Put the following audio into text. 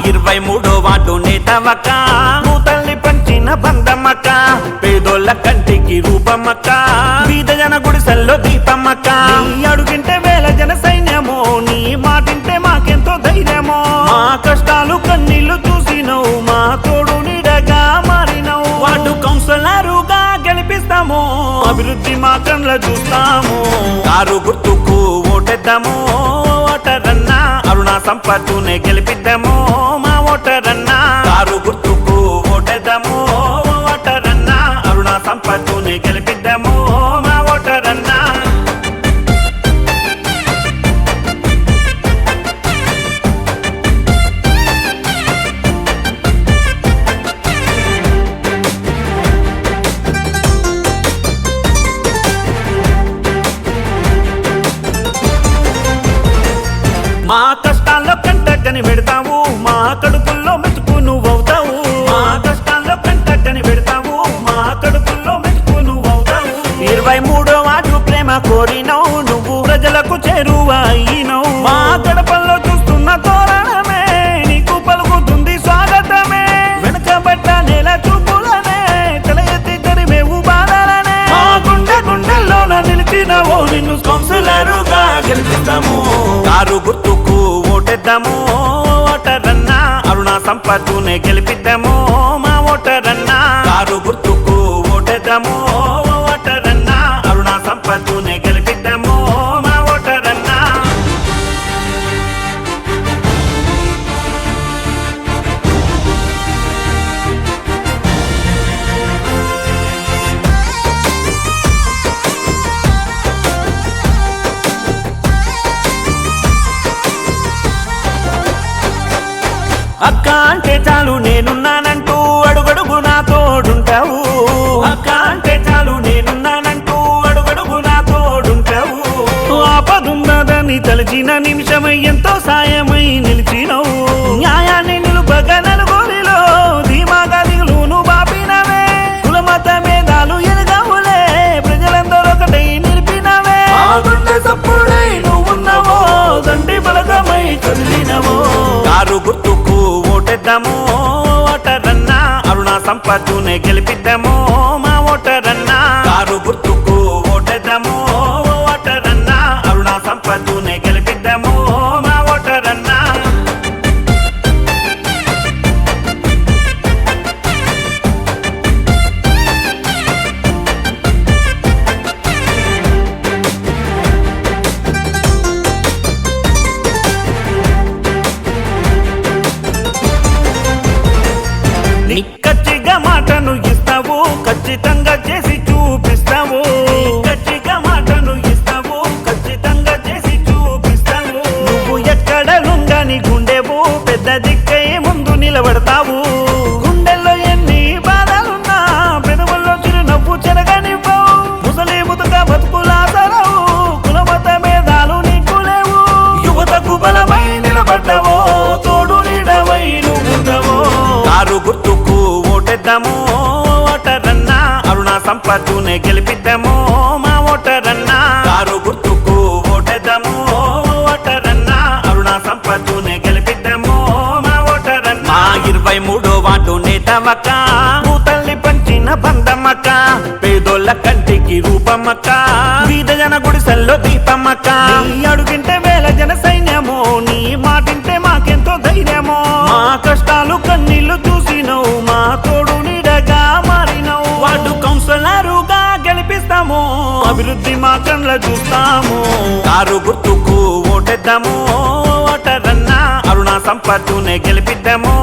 23వ ward నేతవక్క నువ్వు తల్లి పంచిన బంధమక్క పేదోళ్ళ కంటికి రూపమక్క బీద జన గుడిసెల్లో దీపమక్క నీ అడుగింటే వేల జన సైన్యమో నీ మాటింటే మాకెంతో ధైర్యమో మా కష్టాలు కన్నీళ్లు చూసినవు మా తోడు నీడగా మారినవు వార్డు కౌన్సిలరుగా గెలిపిస్తాము అభివృద్ధి మా కండ్ల చూస్తాము కారు గుర్తుకు ఓటేద్దాము ఓటరన్నా అరుణా సంపత్తునే గెలిపిద్దాము మా ఓటరన్నా కారు గుర్తుకు ఓటేద్దాము ఓటరన్నా అరుణా సంపత్తునే గెలిపిద్దాము మా ఓటరన్నా మా కష్టాల్లో కంటకని పెడతావు మా కడుపుల్లో మెతుకు నువ్వవుతావు మా కష్టాల్లో కంటకని పెడతావు మా కడుపుల్లో మెతుకు నువ్వవుతావు 23వ వార్డు ప్రేమ కోరినవు నువ్వు ప్రజలకు చేరువ అయినవు మా గడపల్లో చూస్తున్న తోరణమే నీకు పలుకుతుంది స్వాగతమే వెనకబడ్డ నేల చూపులనే తల ఎత్తి తరిమేవు బాధలనే మా గుండెల్లోన నిలిచినవో నిన్ను కౌన్సిలరుగా గెలిపిస్తాము కారు గుర్తుకు ఓటేద్దాము ఓటరన్నా అరుణా సంపత్తునే గెలిపిద్దాము మా ఓటరన్నా కారు గుర్తుకు ఓటేద్దాము ఓటరన్నా అరుణా సంపత్తునే గెలిపిద్దాము మా ఓటరన్నా అక్క అంటే చాలు నేనున్నానంటూ అడుగడుగు నా తోడుంటావు అక్క అంటే చాలు నేనున్నానంటూ అడుగడుగు నా తోడుంటావు ఆపదున్నదని తలచిన నిమిషమై ఎంతో సాయమై నిలిచినవు న్యాయాన్ని నిలుపగా నలుగురిలో ధీమాగా దిగులును బాపినవే కులమత భేదాలు ఎనగవులే ప్రజలందరూ ఒకటై నిలిపినవే గుండె సప్పుడై నువ్వున్నవో దండి బలగమై కదిలినవో కారు గుర్తుకు ఓటేద్దాము ఓటరన్నా అరుణా సంపత్తునే గెలిపిద్దాము మా ఓటరన్నా కారు గుర్తుకు ఓటేద్దాము ఓటరన్నా అరుణా సంపత్తునే గెలిపిద్దాము మా ఓటరన్నా నిక్కచ్చిగా మాటను ఇస్తావు ఖచ్చితంగా చేసి చూపిస్తావు నిక్కచ్చిగా మాటను ఇస్తావు ఖచ్చితంగా చేసి చూపిస్తావు నువ్వు ఎక్కడ లుంగని గుండెవు పెద్ద దిక్కై ముందు నిలబడతావు గుండెల్లో ఎన్ని బాధలున్నా పెదవుల్లో చిరునవ్వు చెరగనివ్వవు ముసలి ముతుక బతుకులాసరవు కులమత భేదాలు నీకు లేవు యువతకు బలమై నిలబడ్డవో తోడు నీడవై నువ్వుండవో కారు గుర్తుకు ఓటేద్దాము ఓటరన్నా అరుణా సంపత్తునే గెలిపిద్దాము మా ఓటరన్నా కారు గుర్తుకు ఓటేద్దాము ఓటరన్నా అరుణా సంపత్తునే గెలిపిద్దాము మా ఓటరన్నా 23వ వార్డు నేతవక్క నువ్వు తల్లి పంచిన బంధమక్క పేదోళ్ళ కంటికి రూపమక్క బీద జన గుడిసెల్లో దీపమక్క నీ అడుగింటే వేల జన సైన్యమో నీ మాటింటే మాకెంతో ధైర్యమో మా కష్టాలు కన్నీళ్లు చూసినవు మా తోడు నీడగా మారినవు వార్డు కౌన్సిలరుగా గెలిపిస్తాము అభివృద్ధి మా కండ్ల చూస్తాము కారు గుర్తుకు ఓటేద్దాము ఓటరన్నా అరుణా సంపత్తునే గెలిపిద్దాము